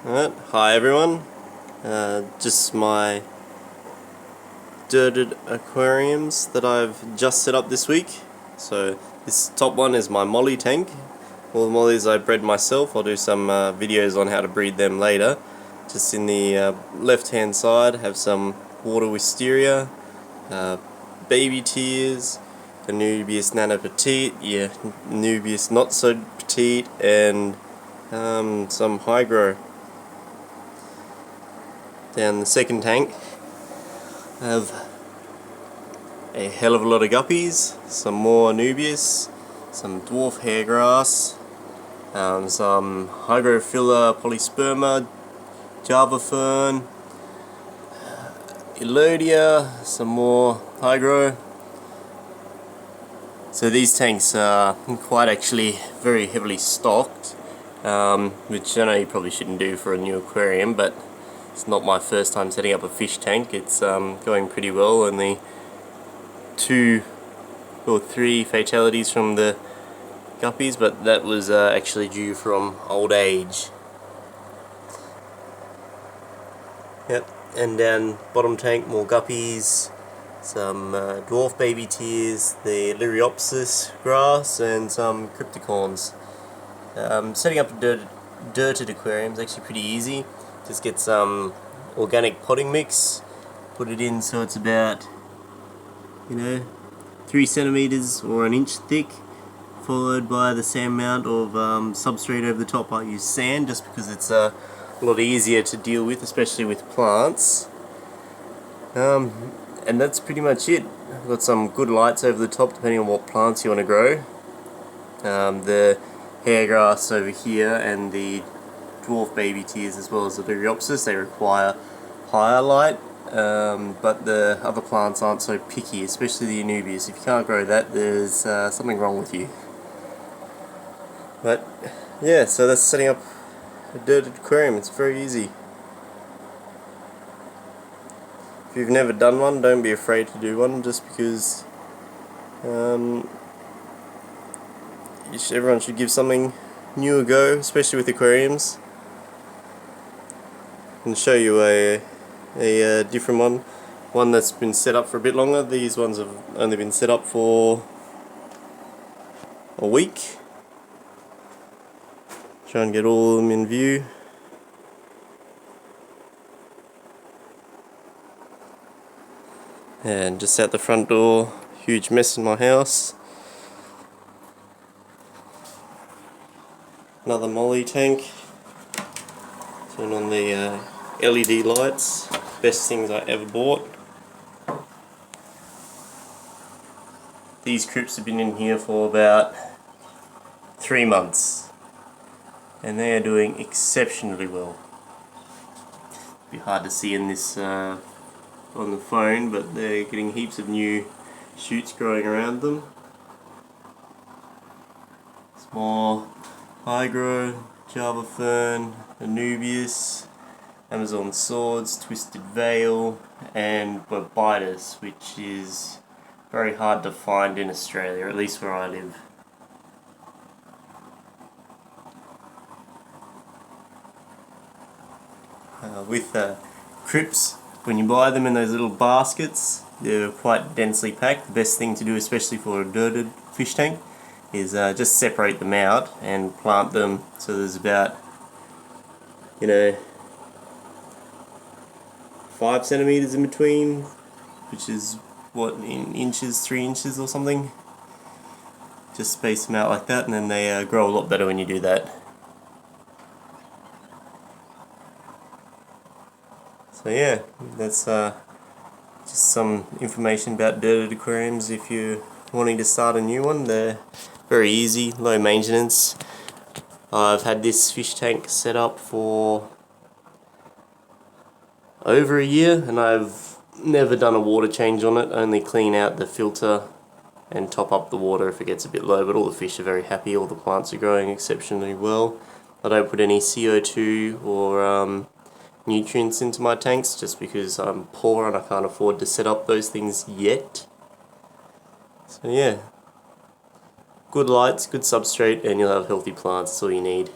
Alright, hi everyone. Just my dirted aquariums that I've just set up this week. So this top one is my molly tank. All the mollies I bred myself. I'll do some videos on how to breed them later. Just in the left hand side have some water wisteria, baby tears, Anubias nano petite, Anubias not so petite, and some hygro. Down the second tank I have a hell of a lot of guppies, some more Anubias, some dwarf hairgrass, some hygrophila polysperma, Java fern, Elodia, some more hygro. So these tanks are quite actually very heavily stocked, which I know you probably shouldn't do for a new aquarium, but it's not my first time setting up a fish tank. It's going pretty well. Only 2 or 3 fatalities from the guppies, but that was actually due from old age. Yep, and down bottom tank more guppies, some dwarf baby tears, the Liriopsis grass, and some crypticorns. Setting up a dirted aquarium is actually pretty easy. Just get some organic potting mix, put it in so it's about 3 centimeters or an inch thick, followed by the same amount of substrate over the top. I use sand just because it's a lot easier to deal with, especially with plants. And that's pretty much it. I've got some good lights over the top depending on what plants you want to grow. The hairgrass over here and the dwarf baby tears as well as the Liriopsis, they require higher light, but the other plants aren't so picky, especially the Anubias. If you can't grow that, there's something wrong with you. But yeah, so that's setting up a dirted aquarium. It's very easy. If you've never done one, don't be afraid to do one, just because everyone should give something new a go, especially with aquariums. I can show you a different one that's been set up for a bit longer. These ones have only been set up for a week. Try and get all of them in view. And just out the front door, huge mess in my house. Another molly tank. Turn on the LED lights. Best things I ever bought. These crypts have been in here for about 3 months, and they are doing exceptionally well. It'd be hard to see in this on the phone, but they're getting heaps of new shoots growing around them. It's more hygro, Java fern, Anubias, Amazon swords, twisted veil, and Bobitus, which is very hard to find in Australia, at least where I live. With crypts, when you buy them in those little baskets, they're quite densely packed. The best thing to do, especially for a dirted fish tank, is just separate them out and plant them so there's about 5 centimeters in between, which is what, in inches, 3 inches or something. Just space them out like that, and then they grow a lot better when you do that. So yeah, that's just some information about dirted aquariums. If you're wanting to start a new one, they're very easy, low maintenance. I've had this fish tank set up for over a year, and I've never done a water change on it, only clean out the filter and top up the water if it gets a bit low, but all the fish are very happy, all the plants are growing exceptionally well. I don't put any CO2 or nutrients into my tanks just because I'm poor and I can't afford to set up those things yet. So yeah, good lights, good substrate, and you'll have healthy plants. That's all you need.